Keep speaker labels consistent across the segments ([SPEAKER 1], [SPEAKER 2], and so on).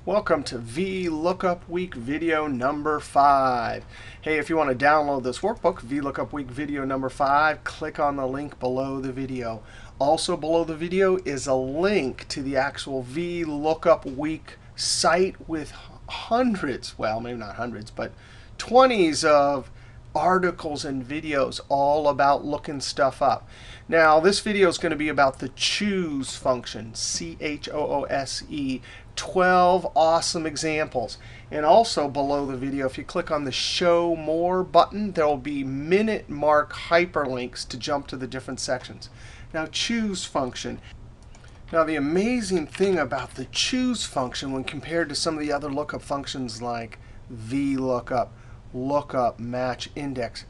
[SPEAKER 1] Welcome to VLOOKUP Week video number 5. Hey, if you want to download this workbook, VLOOKUP Week video number 5, click on the link below the video. Also below the video is a link to the actual VLOOKUP Week site with hundreds, well, maybe not hundreds, but 20s of articles and videos all about looking stuff up. Now, this video is going to be about the choose function, C-H-O-O-S-E, 12 awesome examples. And also below the video, if you click on the Show More button, there will be minute mark hyperlinks to jump to the different sections. Now, choose function. Now, the amazing thing about the choose function when compared to some of the other lookup functions like VLOOKUP, lookup, match, index,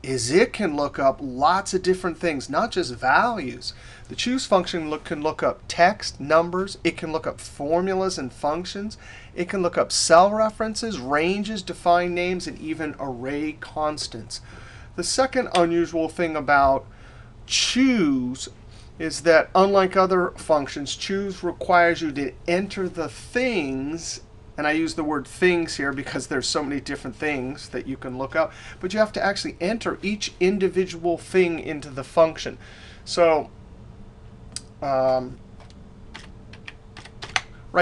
[SPEAKER 1] is it can look up lots of different things, not just values. The choose function can look up text, numbers. It can look up formulas and functions. It can look up cell references, ranges, defined names, and even array constants. The second unusual thing about choose is that unlike other functions, choose requires you to enter the things. And I use the word things here because there's so many different things that you can look up. But you have to actually enter each individual thing into the function. So right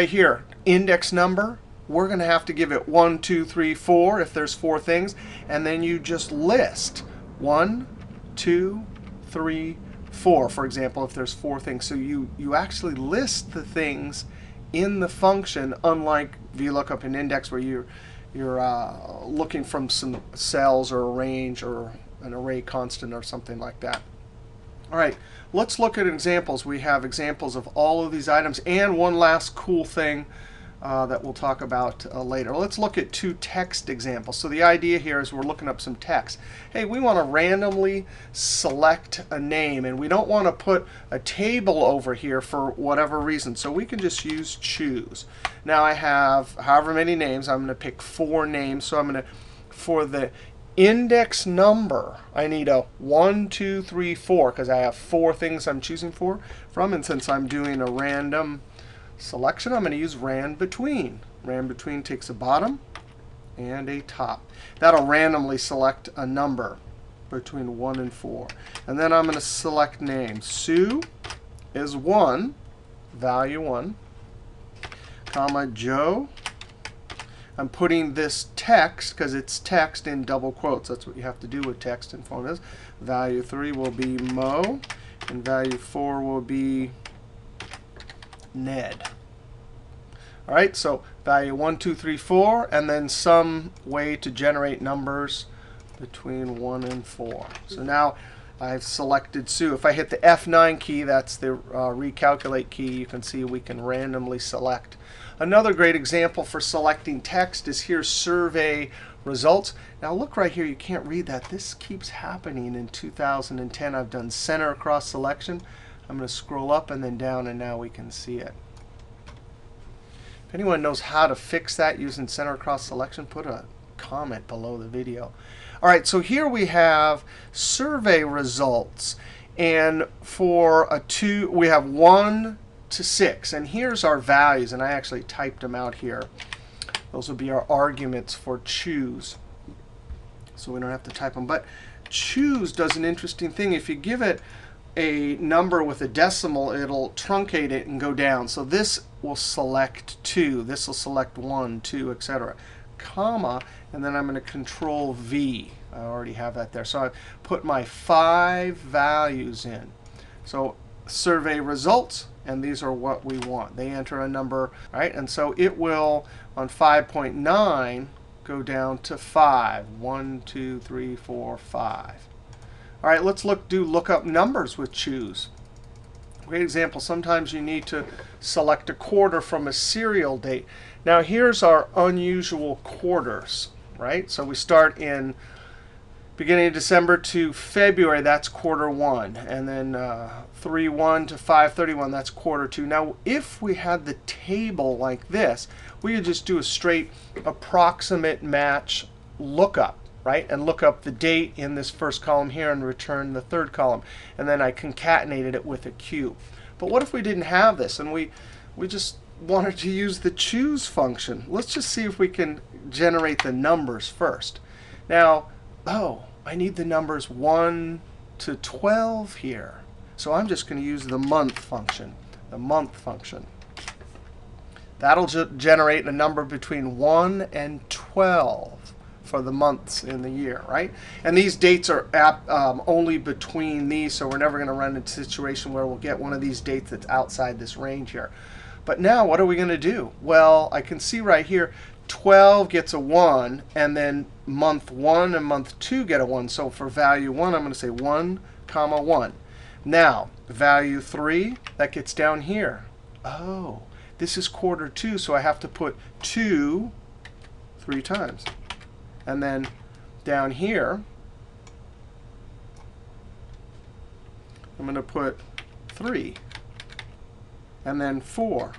[SPEAKER 1] here, index number, we're going to have to give it 1, 2, 3, 4 if there's 4 things. And then you just list 1, 2, 3, 4, for example, if there's 4 things. So you actually list the things in the function, unlike VLOOKUP and index, where you're looking from some cells or a range or an array constant or something like that. All right, let's look at examples. We have examples of all of these items and one last cool thing that we'll talk about later. Let's look at 2 text examples. So the idea here is we're looking up some text. Hey, we want to randomly select a name, and we don't want to put a table over here for whatever reason. So we can just use choose. Now I have however many names. I'm going to pick 4 names. So I'm going to, for the index number, I need a 1, 2, 3, 4, because I have 4 things I'm choosing from. And since I'm doing a random selection, I'm going to use ran between. Ran between takes a bottom and a top. That'll randomly select a number between 1 and 4. And then I'm going to select name. Sue is 1, value 1, comma, Joe. I'm putting this text, because it's text, in double quotes. That's what you have to do with text and formulas. Value 3 will be Mo, and value 4 will be Ned. All right, so value 1, 2, 3, 4, and then some way to generate numbers between 1 and 4. So now I've selected Sue. If I hit the F9 key, that's the recalculate key, you can see we can randomly select. Another great example for selecting text is here, survey results. Now look right here, you can't read that. This keeps happening in 2010. I've done center across selection. I'm going to scroll up and then down, and now we can see it. If anyone knows how to fix that using center across selection, put a comment below the video. All right, so here we have survey results. And for a 2, we have 1 to 6. And here's our values. And I actually typed them out here. Those will be our arguments for choose. So we don't have to type them. But choose does an interesting thing. If you give it a number with a decimal, it'll truncate it and go down. So this will select 2. This will select 1, 2, etc. Comma, and then I'm going to control V. I already have that there. So I put my 5 values in. So survey results, and these are what we want. They enter a number, right? And so it will, on 5.9, go down to 5. 1, 2, 3, 4, 5. All right, let's do lookup numbers with choose. Great example. Sometimes you need to select a quarter from a serial date. Now here's our unusual quarters, right? So we start in beginning of December to February. That's quarter 1. And then 3/1 to 5/31. That's quarter 2. Now if we had the table like this, we could just do a straight approximate match lookup. Right, and look up the date in this first column here and return the third column. And then I concatenated it with a cube. But what if we didn't have this and we just wanted to use the choose function. Let's just see if we can generate the numbers first. Now, oh, I need the numbers 1 to 12 here. So I'm just going to use the month function. The month function. That'll generate a number between 1 and 12 for the months in the year, right? And these dates are only between these, so we're never going to run into a situation where we'll get one of these dates that's outside this range here. But now what are we going to do? Well, I can see right here 12 gets a 1, and then month 1 and month 2 get a 1. So for value 1, I'm going to say 1, comma 1. Now, value 3, that gets down here. Oh, this is quarter 2, so I have to put 2 3 times. And then down here, I'm going to put 3. And then 4.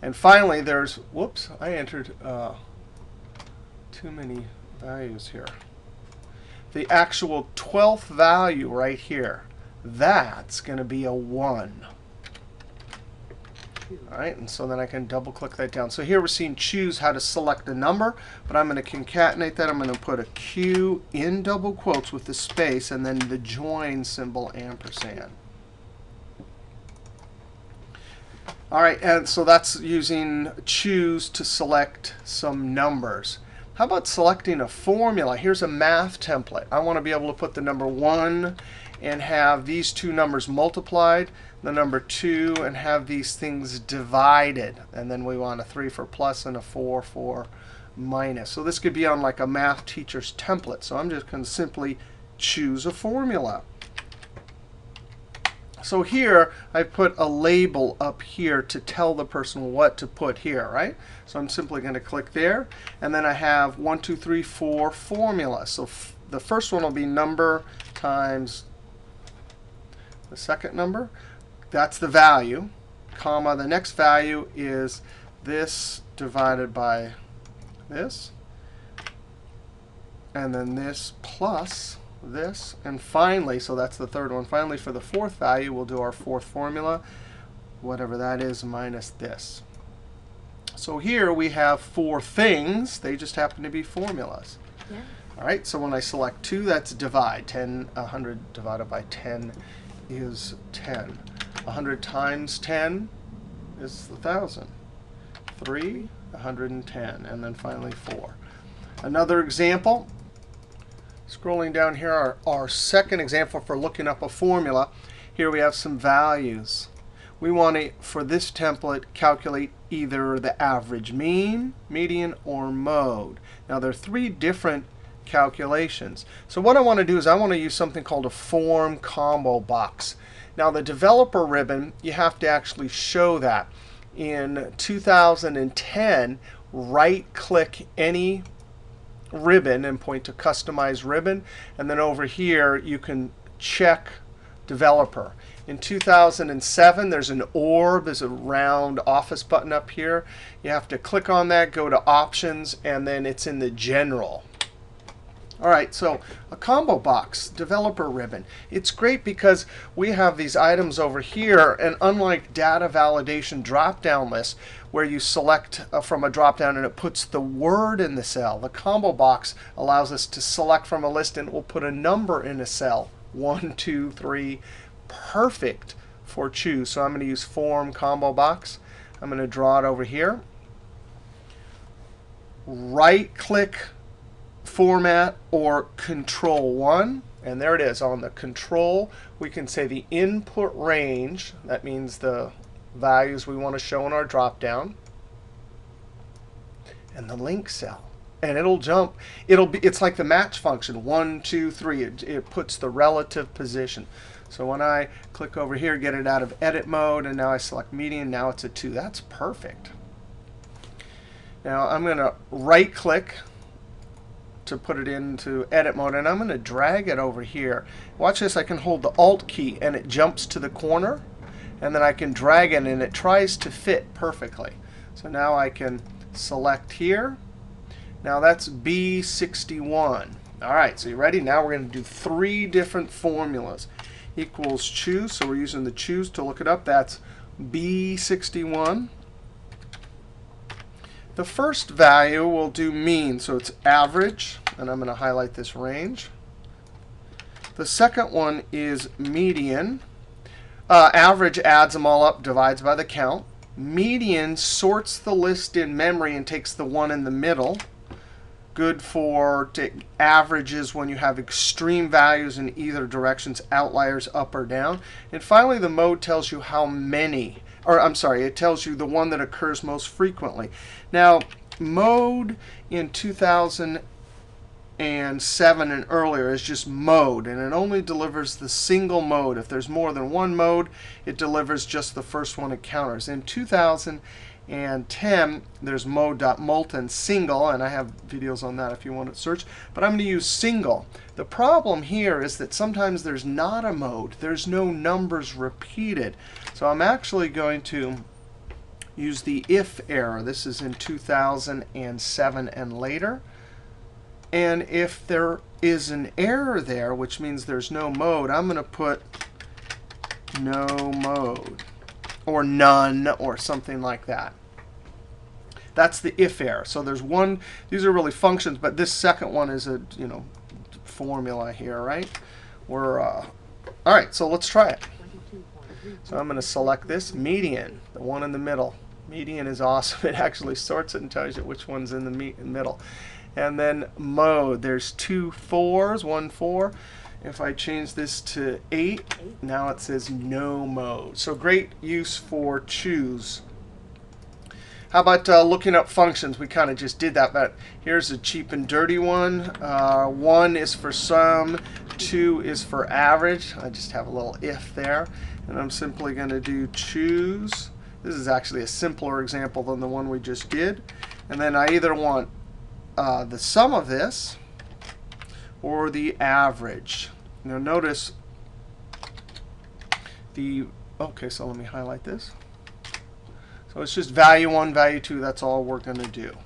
[SPEAKER 1] And finally, there's, whoops, I entered too many values here. The actual 12th value right here, that's going to be a 1. All right, and so then I can double click that down. So here we're seeing choose how to select a number, but I'm going to concatenate that. I'm going to put a Q in double quotes with the space and then the join symbol ampersand. All right, and so that's using choose to select some numbers. How about selecting a formula? Here's a math template. I want to be able to put the number 1 and have these two numbers multiplied, the number 2, and have these things divided. And then we want a 3 for plus and a 4 for minus. So this could be on like a math teacher's template. So I'm just going to simply choose a formula. So here, I put a label up here to tell the person what to put here, right? So I'm simply going to click there. And then I have 1, 2, 3, 4 formula. So the first one will be number times the second number. That's the value, comma. The next value is this divided by this. And then this plus this. And finally, so that's the third one. Finally, for the fourth value, we'll do our fourth formula, whatever that is, minus this. So here we have 4 things. They just happen to be formulas. Yeah. All right, so when I select 2, that's divide. 100 divided by 10 is 10. 100 times 10 is 1,000. 3, 110. And then finally 4. Another example. Scrolling down here, our second example for looking up a formula. Here we have some values. We want to, for this template, calculate either the average mean, median, or mode. Now, there are 3 different calculations. So what I want to do is I want to use something called a form combo box. Now, the developer ribbon, you have to actually show that. In 2010, right-click any ribbon and point to Customize Ribbon. And then over here, you can check Developer. In 2007, there's an orb. There's a round Office button up here. You have to click on that, go to Options, and then it's in the General. All right, so a combo box, developer ribbon. It's great because we have these items over here. And unlike data validation drop-down lists, where you select from a drop-down and it puts the word in the cell, the combo box allows us to select from a list and it will put a number in a cell. 1, 2, 3. Perfect for choose. So I'm going to use form combo box. I'm going to draw it over here. Right-click Format or Control 1. And there it is. On the Control, we can say the input range. That means the values we want to show in our drop-down. And the link cell. And it'll jump. It's like the match function. 1, 2, 3. It puts the relative position. So when I click over here, get it out of edit mode, and now I select median, now it's a 2. That's perfect. Now I'm going to right-click to put it into edit mode, and I'm going to drag it over here. Watch this. I can hold the Alt key, and it jumps to the corner. And then I can drag it, and it tries to fit perfectly. So now I can select here. Now that's B61. All right, so you ready? Now we're going to do 3 different formulas. Equals choose, so we're using the choose to look it up. That's B61. The first value will do mean, so it's average, and I'm going to highlight this range. The second one is median. Average adds them all up, divides by the count. Median sorts the list in memory and takes the one in the middle. Good for averages when you have extreme values in either directions, outliers up or down. And finally, the mode tells you how many, or I'm sorry, it tells you the one that occurs most frequently. Now, mode in 2007 and earlier is just mode, and it only delivers the single mode. If there's more than one mode, it delivers just the first one it counters. In 2010, there's mode.mult and single, and I have videos on that if you want to search. But I'm going to use single. The problem here is that sometimes there's not a mode. There's no numbers repeated. So I'm actually going to use the if error. This is in 2007 and later. And if there is an error there, which means there's no mode, I'm going to put no mode or none or something like that. That's the if error. So there's one. These are really functions, but this second one is a formula here, right? All right, so let's try it. So I'm going to select this median, the one in the middle. Median is awesome. It actually sorts it and tells you which one's in the middle. And then mode, there's 2 4s, 1 4. If I change this to 8, now it says no mode. So great use for choose. How about looking up functions? We kind of just did that, but here's a cheap and dirty one. 1 is for sum, 2 is for average. I just have a little if there. And I'm simply going to do choose. This is actually a simpler example than the one we just did. And then I either want the sum of this or the average. Now notice OK, so let me highlight this. So it's just value 1, value 2. That's all we're going to do.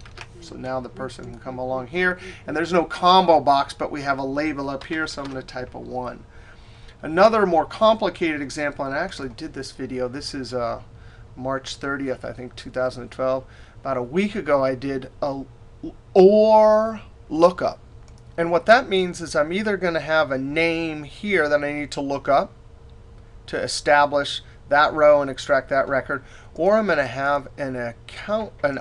[SPEAKER 1] So now the person can come along here. And there's no combo box, but we have a label up here, so I'm going to type a 1. Another more complicated example, and I actually did this video. This is March 30th, I think, 2012. About a week ago, I did a or lookup. And what that means is I'm either going to have a name here that I need to look up to establish that row and extract that record, or I'm going to have an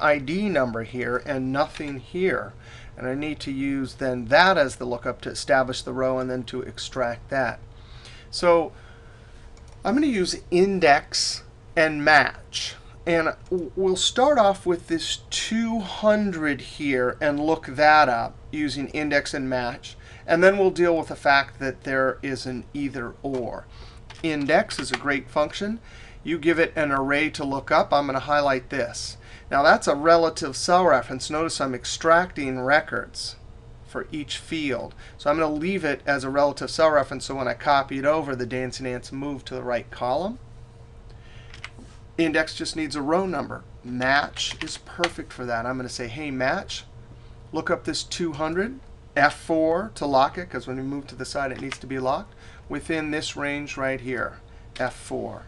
[SPEAKER 1] ID number here and nothing here. And I need to use then that as the lookup to establish the row and then to extract that. So I'm going to use index and match. And we'll start off with this 200 here and look that up using index and match. And then we'll deal with the fact that there is an either or. Index is a great function. You give it an array to look up. I'm going to highlight this. Now that's a relative cell reference. Notice I'm extracting records for each field. So I'm going to leave it as a relative cell reference so when I copy it over, the dancing ants move to the right column. Index just needs a row number. Match is perfect for that. I'm going to say, hey, match, look up this 200, F4 to lock it, because when you move to the side, it needs to be locked, within this range right here, F4.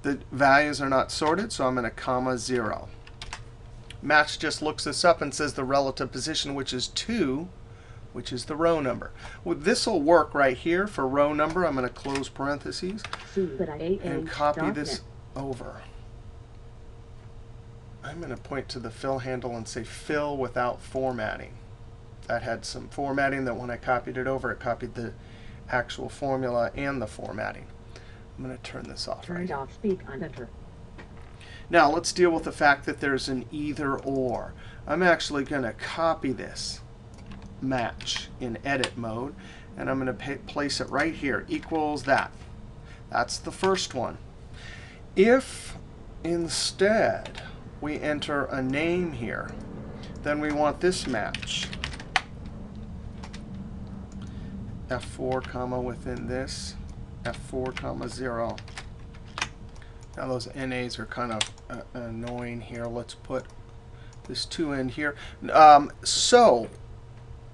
[SPEAKER 1] The values are not sorted, so I'm going to comma 0. Match just looks this up and says the relative position, which is 2, which is the row number. Well, this will work right here for row number. I'm going to close parentheses and copy this over. I'm going to point to the fill handle and say fill without formatting. That had some formatting that when I copied it over, it copied the actual formula and the formatting. I'm going to turn this off.
[SPEAKER 2] Turned off, speak on enter.
[SPEAKER 1] Now let's deal with the fact that there's an either or. I'm actually going to copy this match in edit mode, and I'm going to place it right here, equals that. That's the first one. If instead we enter a name here, then we want this match. F4 comma within this, F4 comma 0. Now those NAs are kind of annoying here. Let's put this 2 in here. So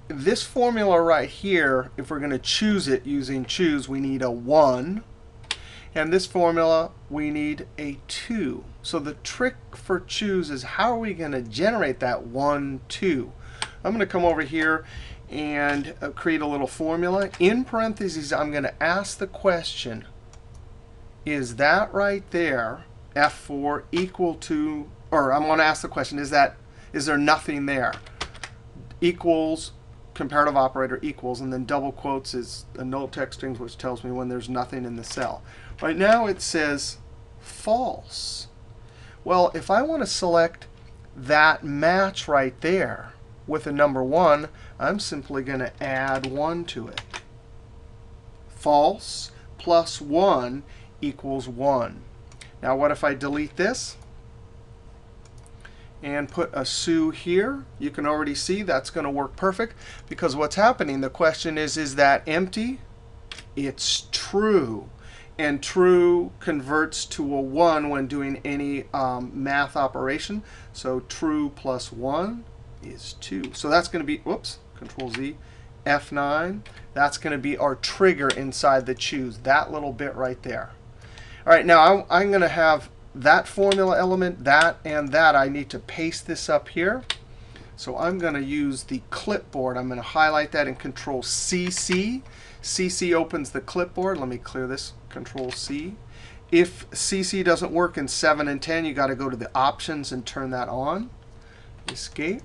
[SPEAKER 1] this formula right here, if we're going to choose it using choose, we need a 1. And this formula, we need a 2. So the trick for choose is how are we going to generate that 1, 2? I'm going to come over here and create a little formula. In parentheses, I'm going to ask the question, is that right there, F4, equal to, or I'm going to ask the question, is there nothing there? Equals, comparative operator equals, and then double quotes is a null text string, which tells me when there's nothing in the cell. Right now it says false. Well, if I want to select that match right there with a number 1, I'm simply going to add 1 to it. False plus 1 equals 1. Now what if I delete this and put a Sioux here? You can already see that's going to work perfect, because what's happening, the question is that empty? It's true. And true converts to a 1 when doing any math operation. So true plus 1 is 2. So that's going to be, whoops, Control Z, F9. That's going to be our trigger inside the choose, that little bit right there. All right, now I'm going to have that formula element, that, and that. I need to paste this up here. So I'm going to use the clipboard. I'm going to highlight that and Control CC. CC opens the clipboard. Let me clear this. Control C. If CC doesn't work in 7 and 10, you got to go to the options and turn that on. Escape.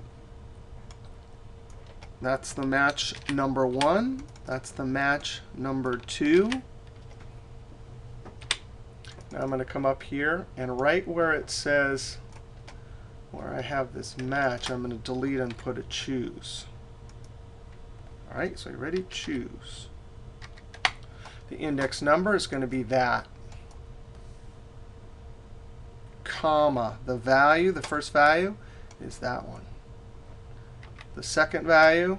[SPEAKER 1] That's the match number 1. That's the match number 2. Now I'm going to come up here, and right where it says, where I have this match, I'm going to delete and put a choose. All right, so you ready? Choose. The index number is going to be that. Comma. The value, the first value, is that one. The second value,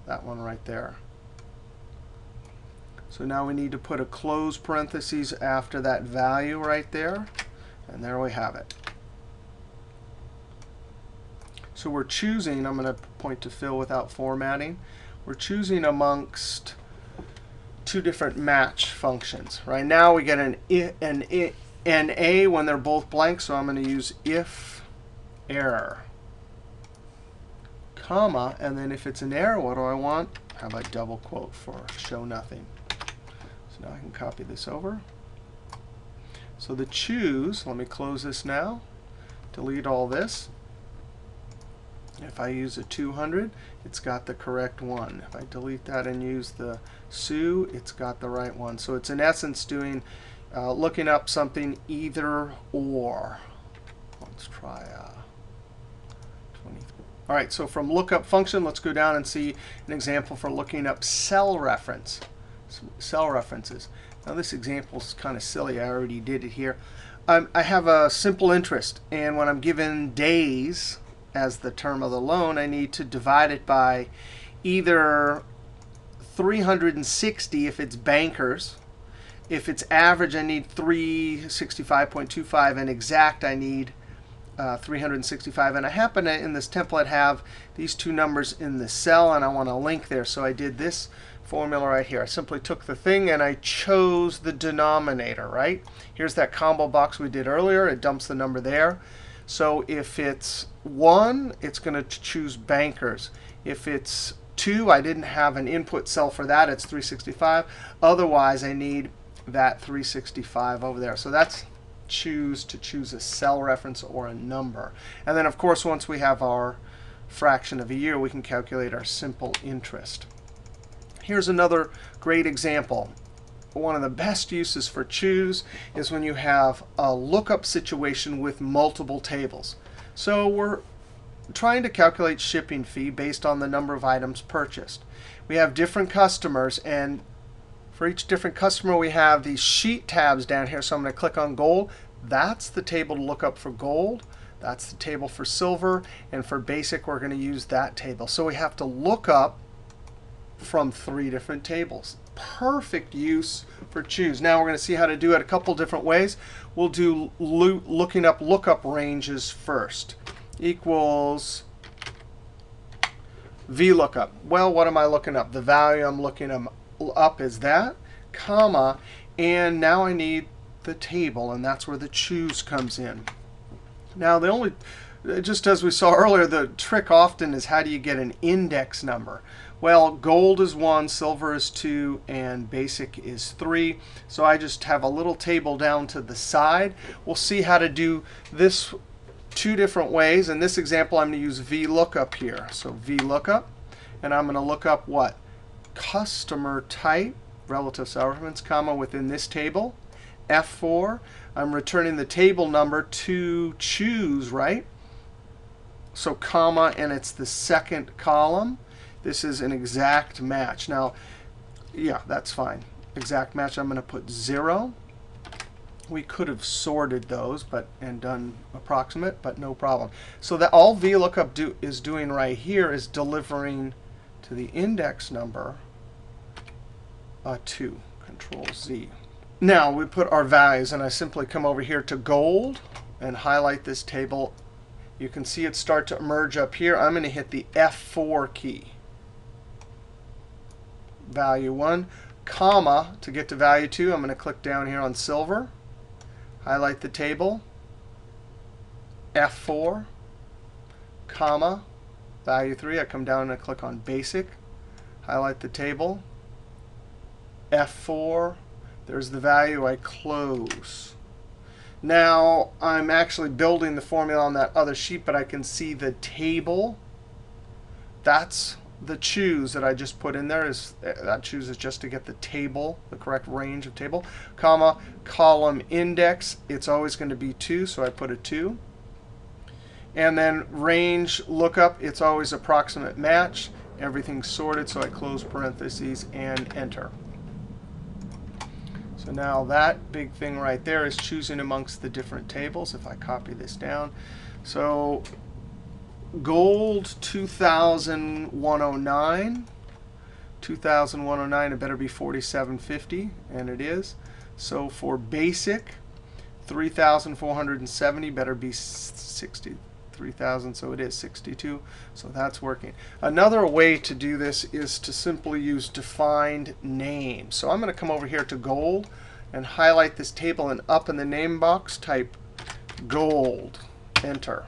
[SPEAKER 1] that one right there. So now we need to put a close parentheses after that value right there. And there we have it. So we're choosing, I'm going to point to fill without formatting. We're choosing amongst 2 different match functions. Right now we get an A when they're both blank, so I'm going to use if error. Comma, and then if it's an error, what do I want? How about double quote for show nothing? So now I can copy this over. So the choose, let me close this now, delete all this. If I use a 200, it's got the correct one. If I delete that and use the Sioux, it's got the right one. So it's in essence doing looking up something either or. Let's try 23. All right, so from lookup function, let's go down and see an example for looking up cell references. Now this example is kind of silly. I already did it here. I have a simple interest, and when I'm given days as the term of the loan, I need to divide it by either 360 if it's bankers. If it's average, I need 365.25, and exact, I need 365. And I happen to, in this template, have these 2 numbers in the cell, and I want to link there. So I did this formula right here. I simply took the thing and I chose the denominator, right? Here's that combo box we did earlier. It dumps the number there. So if it's 1, it's going to choose bankers. If it's 2, I didn't have an input cell for that. It's 365. Otherwise, I need that 365 over there. So that's choose to choose a cell reference or a number. And then, of course, once we have our fraction of a year, we can calculate our simple interest. Here's another great example. One of the best uses for choose is when you have a lookup situation with multiple tables. So we're trying to calculate shipping fee based on the number of items purchased. We have different customers, and for each different customer, we have these sheet tabs down here. So I'm going to click on gold. That's the table to look up for gold. That's the table for silver. And for basic, we're going to use that table. So we have to look up from 3 different tables. Perfect use for choose. Now we're going to see how to do it a couple different ways. We'll do looking up lookup ranges first. Equals VLOOKUP. Well, what am I looking up? The value I'm looking up is that, comma, And now I need the table, and that's where the choose comes in. Now, just as we saw earlier, the trick often is how do you get an index number? Well, gold is 1, silver is 2, and basic is 3. So I just have a little table down to the side. We'll see how to do this 2 different ways. In this example, I'm going to use VLOOKUP here. So VLOOKUP, and I'm going to look up what? Customer type, relative cell reference, comma, within this table. F4, I'm returning the table number to choose, right? So comma, and it's the second column. This is an exact match. Now, yeah, that's fine. Exact match, I'm going to put 0. We could have sorted those and done approximate, but no problem. So that all VLOOKUP is doing right here is delivering to the index number a 2. Control Z. Now we put our values, and I simply come over here to gold and highlight this table. You can see it start to emerge up here. I'm going to hit the F4 key. Value 1, comma, to get to value 2, I'm going to click down here on silver, highlight the table, F4, comma, value 3. I come down and I click on basic, highlight the table, F4. There's the value. I close. Now, I'm actually building the formula on that other sheet, but I can see the table. That's the choose that I just put in there. That choose is just to get the table, the correct range of table, comma, column index. It's always going to be 2, so I put a 2. And then range lookup, it's always approximate match. Everything's sorted, so I close parentheses and enter. So now that big thing right there is choosing amongst the different tables. If I copy this down. So gold 2,109. 2,109, it better be 4750, and it is. So for basic, 3,470, better be 63,000, so it is 62. So that's working. Another way to do this is to simply use defined name. So I'm going to come over here to gold and highlight this table, and up in the name box, type gold, enter.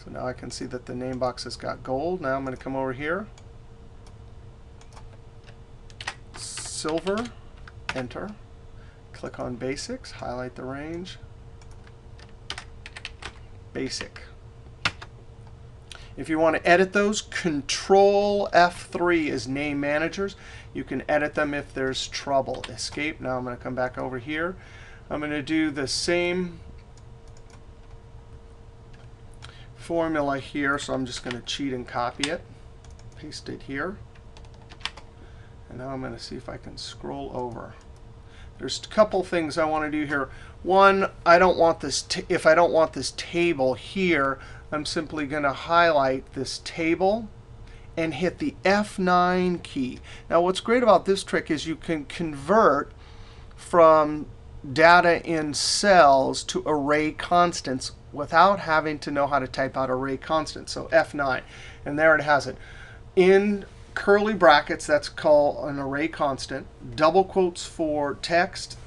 [SPEAKER 1] So now I can see that the name box has got gold. Now I'm going to come over here, silver, enter. Click on basics, highlight the range, basic. If you want to edit those, Control F3 is name managers. You can edit them if there's trouble. Escape. Now I'm going to come back over here. I'm going to do the same formula here. So I'm just going to cheat and copy it. Paste it here. And now I'm going to see if I can scroll over. There's a couple things I want to do here. One, I don't want this. If I don't want this table here, I'm simply going to highlight this table and hit the F9 key. Now, what's great about this trick is you can convert from data in cells to array constants without having to know how to type out array constants. So F9, and there it has it. In curly brackets, that's called an array constant. Double quotes for text,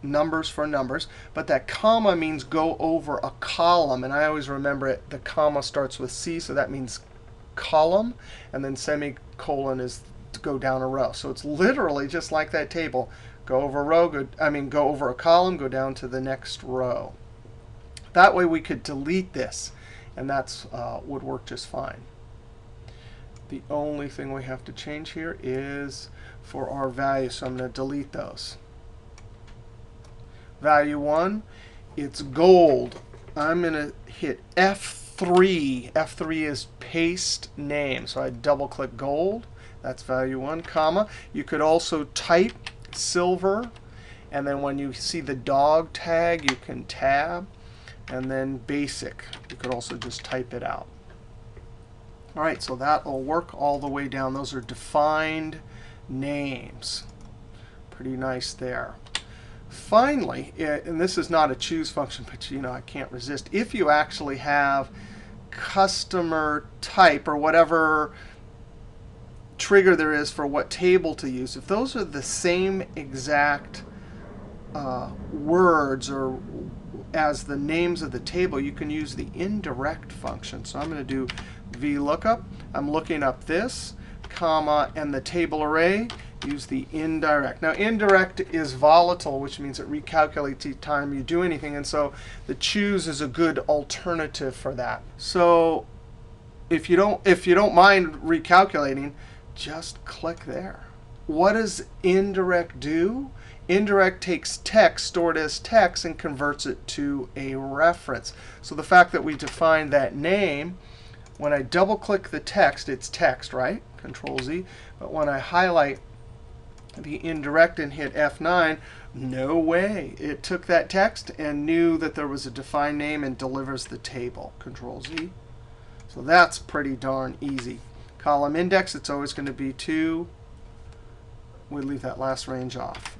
[SPEAKER 1] numbers for numbers. But that comma means go over a column. And I always remember it. The comma starts with C, so that means column. And then semicolon is to go down a row. So it's literally just like that table. Go over a row, go over a column, go down to the next row. That way we could delete this, and that's would work just fine. The only thing we have to change here is for our values. So I'm going to delete those. Value 1, it's gold. I'm going to hit F3. F3 is paste name. So I double click gold. That's value 1, comma. You could also type silver. And then when you see the dog tag, you can tab. And then basic. You could also just type it out. All right, so that will work all the way down. Those are defined names. Pretty nice there. Finally, and this is not a choose function, but I can't resist. If you actually have customer type or whatever trigger there is for what table to use. If those are the same exact words or as the names of the table, you can use the indirect function. So I'm going to do VLOOKUP. I'm looking up this, comma, and the table array. Use the indirect. Now, indirect is volatile, which means it recalculates each time you do anything. And so the choose is a good alternative for that. So if you don't mind recalculating, just click there. What does indirect do? Indirect takes text stored as text and converts it to a reference. So the fact that we define that name, when I double click the text, it's text, right? Control Z. But when I highlight the indirect and hit F9, no way. It took that text and knew that there was a defined name and delivers the table. Control Z. So that's pretty darn easy. Column index, it's always going to be 2. We leave that last range off.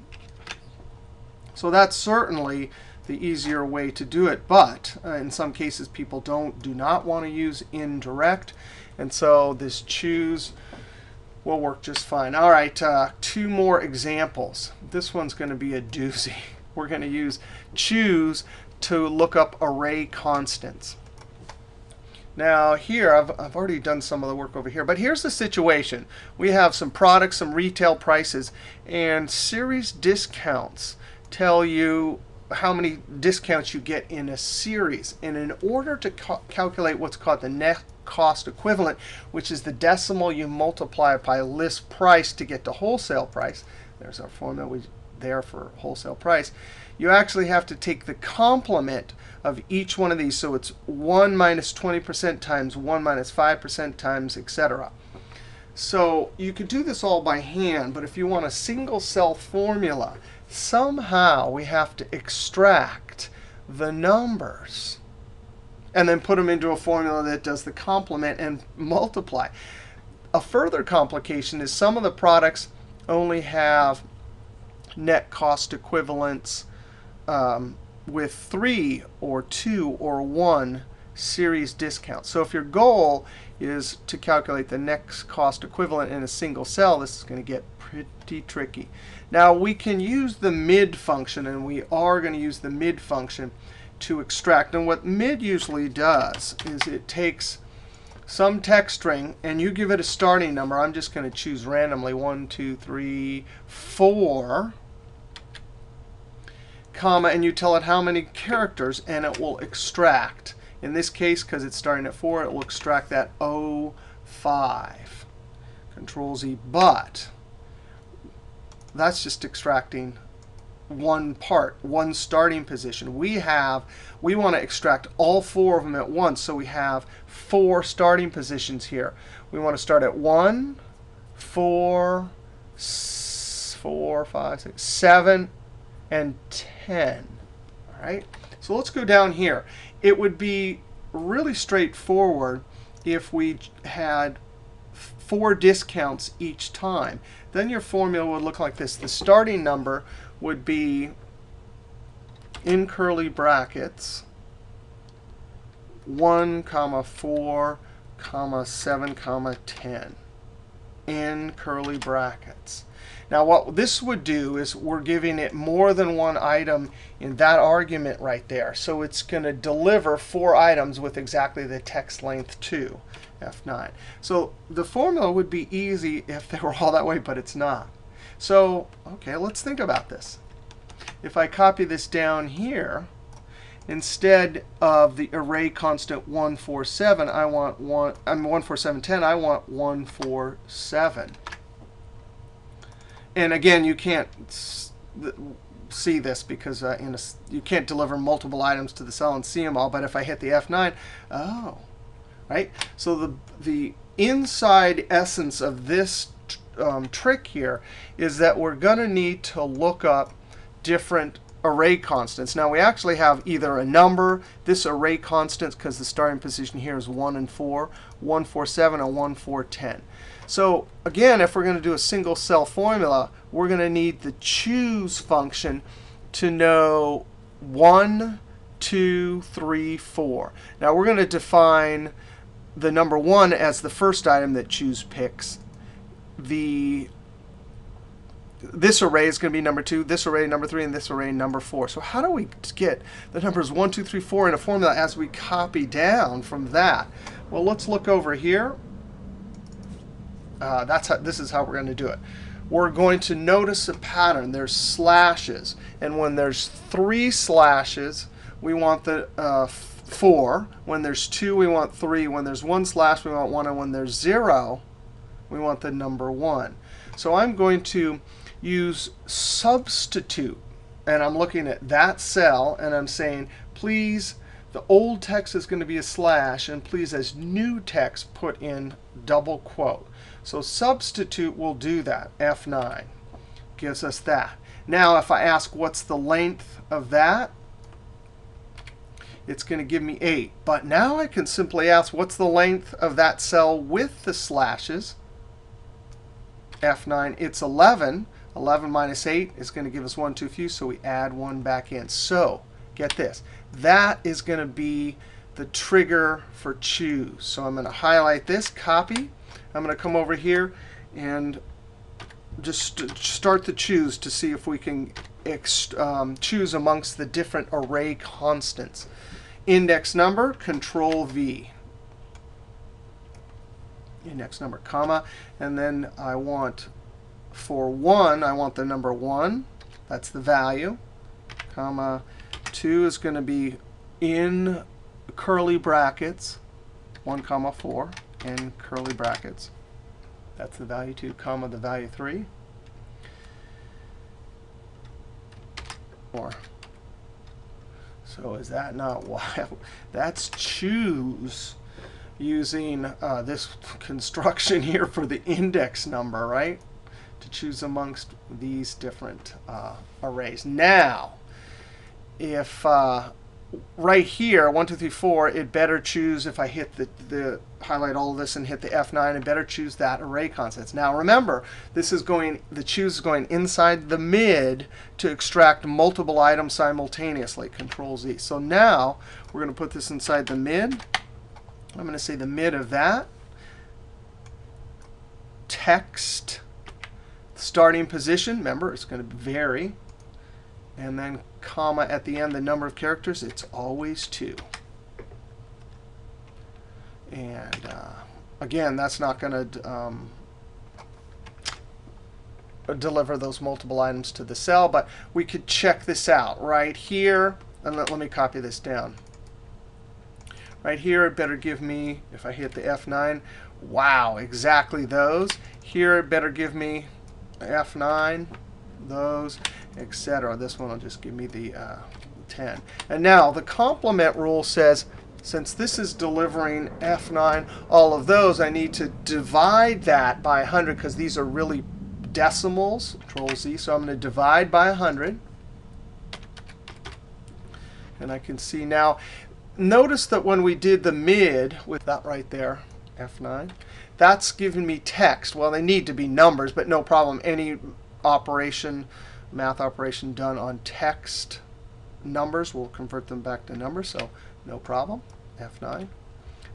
[SPEAKER 1] So that's certainly the easier way to do it. But in some cases, people do not want to use indirect. And so this choose will work just fine. All right, 2 more examples. This one's going to be a doozy. We're going to use choose to look up array constants. Now here, I've already done some of the work over here. But here's the situation. We have some products, some retail prices, and series discounts tell you how many discounts you get in a series. And in order to calculate what's called the net cost equivalent, which is the decimal you multiply by list price to get to wholesale price, there's our formula there for wholesale price, you actually have to take the complement of each one of these. So it's 1 minus 20% times 1 minus 5% times, etc. So you could do this all by hand. But if you want a single cell formula, somehow we have to extract the numbers and then put them into a formula that does the complement and multiply. A further complication is some of the products only have net cost equivalents with 3 or 2 or 1 series discounts. So if your goal is to calculate the net cost equivalent in a single cell, this is going to get pretty tricky. Now we can use the mid function, and we are going to use the mid function to extract. And what mid usually does is it takes some text string, and you give it a starting number. I'm just going to choose randomly 1, 2, 3, 4, comma, and you tell it how many characters, and it will extract. In this case, because it's starting at 4, it will extract that 05. Control Z. But that's just extracting one part, one starting position. We want to extract all 4 of them at once. So we have 4 starting positions here. We want to start at 1, 4, 5, 6, 7, and 10. All right. So let's go down here. It would be really straightforward if we had 4 discounts each time. Then your formula would look like this. The starting number would be, in curly brackets, 1, 4, 7, 10, in curly brackets. Now what this would do is we're giving it more than one item in that argument right there. So it's going to deliver 4 items with exactly the text length 2, F9. So the formula would be easy if they were all that way, but it's not. So OK, let's think about this. If I copy this down here, instead of the array constant 147, I want 14710, I want 147. And again, you can't see this because you can't deliver multiple items to the cell and see them all. But if I hit the F9, oh, right? So the inside essence of this trick here is that we're going to need to look up different array constants. Now we actually have either a number, this array constants, because the starting position here is 1 and 4, 147, and 1410. So again, if we're going to do a single cell formula, we're going to need the choose function to know 1, 2, 3, 4. Now we're going to define the number 1 as the first item that choose picks. this array is going to be number 2, this array number 3, and this array number 4. So how do we get the numbers 1, 2, 3, 4 in a formula as we copy down from that? Well, let's look over here. This is how we're going to do it. We're going to notice a pattern. There's slashes. And when there's 3 slashes, we want the 4. When there's 2, we want 3. When there's 1 slash, we want 1. And when there's 0, we want the number 1. So I'm going to use substitute. And I'm looking at that cell, and I'm saying, please, the old text is going to be a slash. And please, as new text, put in double quote. So substitute will do that. F9 gives us that. Now, if I ask what's the length of that, it's going to give me 8. But now I can simply ask what's the length of that cell with the slashes. F9, it's 11. 11 minus 8 is going to give us 1 too few, so we add 1 back in. So get this. That is going to be the trigger for choose. So I'm going to highlight this, copy. I'm going to come over here and just start the choose to see if we can choose amongst the different array constants. Index number, Control V. Index number, comma. And then I want, for 1, I want the number 1. That's the value. Comma. 2 is going to be in curly brackets. 1, comma 4. In curly brackets. That's the value 2, comma the value 3. 4. So is that not wild? That's choose using this construction here for the index number, right? To choose amongst these different arrays. Now, if right here, 1, 2, 3, 4, it better choose, if I hit the highlight all of this and hit the F9, it better choose that array constants. Now remember, this is going, the choose is going inside the mid to extract multiple items simultaneously, Control Z. So now we're going to put this inside the mid. I'm going to say the mid of that. Text starting position, remember, it's going to vary. And then comma at the end, the number of characters, it's always 2. And again, that's not going to deliver those multiple items to the cell. But we could check this out right here. And let me copy this down. Right here, it better give me, if I hit the F9, wow, exactly those. Here, it better give me F9, those, etc. This one will just give me the 10. And now the complement rule says, since this is delivering F9, all of those, I need to divide that by 100 because these are really decimals, Control Z. So I'm going to divide by 100. And I can see now, notice that when we did the mid with that right there, F9, that's giving me text. Well, they need to be numbers, but no problem. Any operation, math operation done on text numbers, we'll convert them back to numbers. So no problem. F9.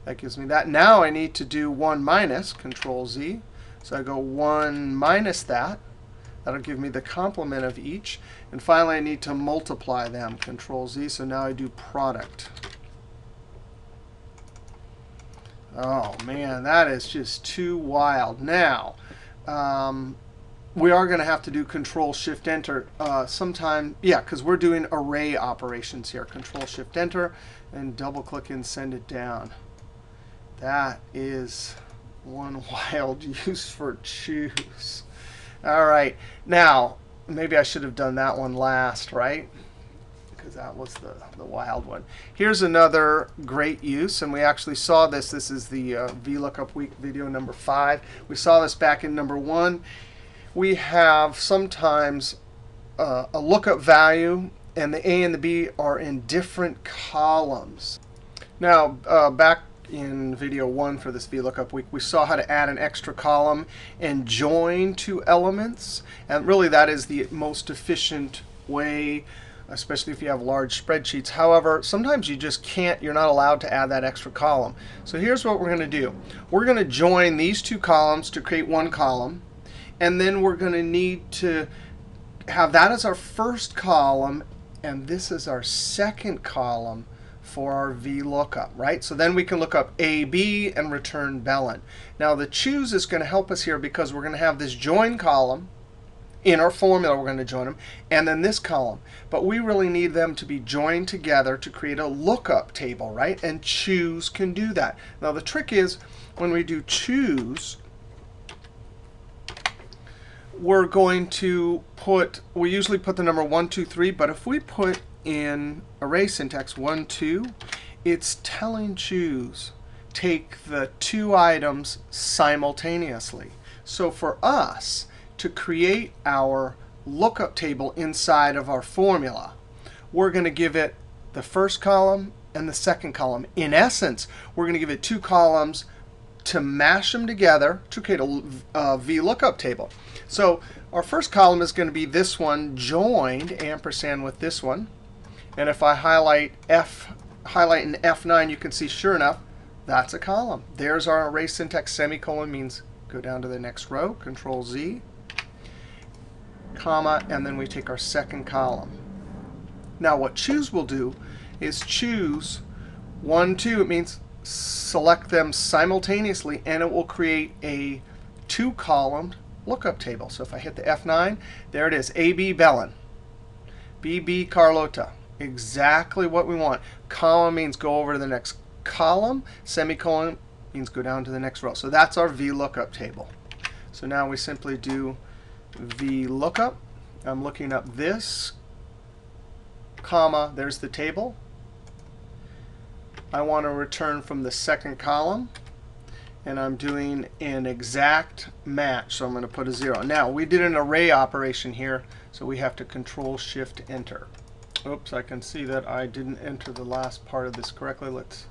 [SPEAKER 1] That gives me that. Now I need to do 1 minus, Control Z. So I go 1 minus that. That'll give me the complement of each. And finally, I need to multiply them, Control Z. So now I do product. Oh, man, that is just too wild. Now, we are going to have to do Control-Shift-Enter sometime. Yeah, because we're doing array operations here. Control-Shift-Enter, and double-click and send it down. That is one wild use for choose. All right. Now, maybe I should have done that one last, right? Because that was the wild one. Here's another great use, and we actually saw this. This is the VLOOKUP week video number 5. We saw this back in number 1. We have sometimes a lookup value, and the A and the B are in different columns. Now, back in video 1 for this VLOOKUP week, we saw how to add an extra column and join 2 elements. And really, that is the most efficient way, especially if you have large spreadsheets. However, sometimes you just can't, you're not allowed to add that extra column. So here's what we're going to do. We're going to join these 2 columns to create 1 column. And then we're going to need to have that as our first column, and this is our second column for our VLOOKUP, right? So then we can look up AB and return Belen. Now the choose is going to help us here because we're going to have this join column. In our formula, we're going to join them, and then this column. But we really need them to be joined together to create a lookup table, right? And choose can do that. Now the trick is when we do choose, we're going to put, we usually put the number 1, 2, 3, but if we put in array syntax 1, 2, it's telling choose, take the two items simultaneously. So for us to create our lookup table inside of our formula, we're going to give it the first column and the second column. In essence, we're going to give it two columns to mash them together to create a VLOOKUP table. So our first column is going to be this one joined ampersand with this one. And if I highlight in F9, you can see sure enough, that's a column. There's our array syntax. Semicolon means go down to the next row, Control Z, comma, and then we take our second column. Now what choose will do is choose 1, 2. It means select them simultaneously, and it will create a two-column lookup table. So if I hit the F9, there it is, AB Belen, BB Carlota. Exactly what we want. Comma means go over to the next column. Semicolon means go down to the next row. So that's our VLOOKUP table. So now we simply do VLOOKUP. I'm looking up this, comma, there's the table. I want to return from the second column, and I'm doing an exact match. So I'm going to put a 0. Now, we did an array operation here, so we have to Control-Shift-Enter. Oops, I can see that I didn't enter the last part of this correctly. Let's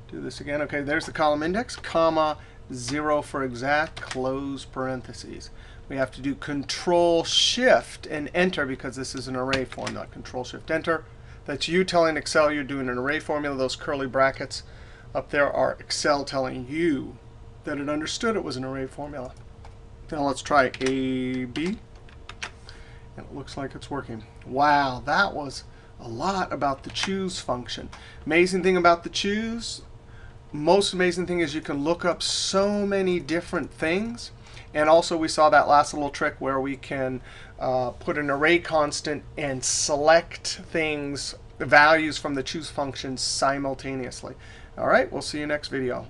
[SPEAKER 1] do this again. OK, there's the column index, comma, 0 for exact, close parentheses. We have to do Control-Shift and Enter because this is an array formula. Control-Shift-Enter. That's you telling Excel you're doing an array formula. Those curly brackets up there are Excel telling you that it understood it was an array formula. Now let's try AB. And it looks like it's working. Wow, that was a lot about the choose function. Amazing thing about the choose, most amazing thing is you can look up so many different things. And also we saw that last little trick where we can put an array constant and select things, values from the choose function simultaneously. All right, we'll see you next video.